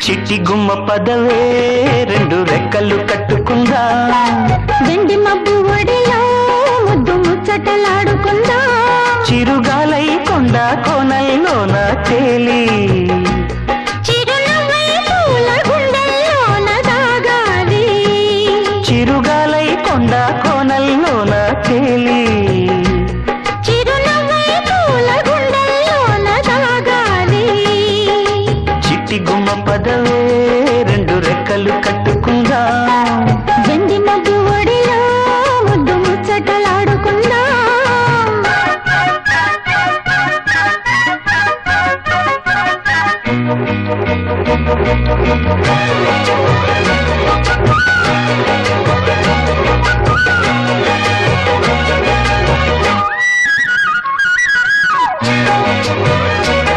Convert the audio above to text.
చిట్టి గుమ్మ పదవే రెండు రెక్కలు కట్టుకుందా వెండి మబ్బు ఒడిలో ముద్దు ముచ్చటలాడుకుందా చిరుగాలై కొండ కోనల్లోన తేలి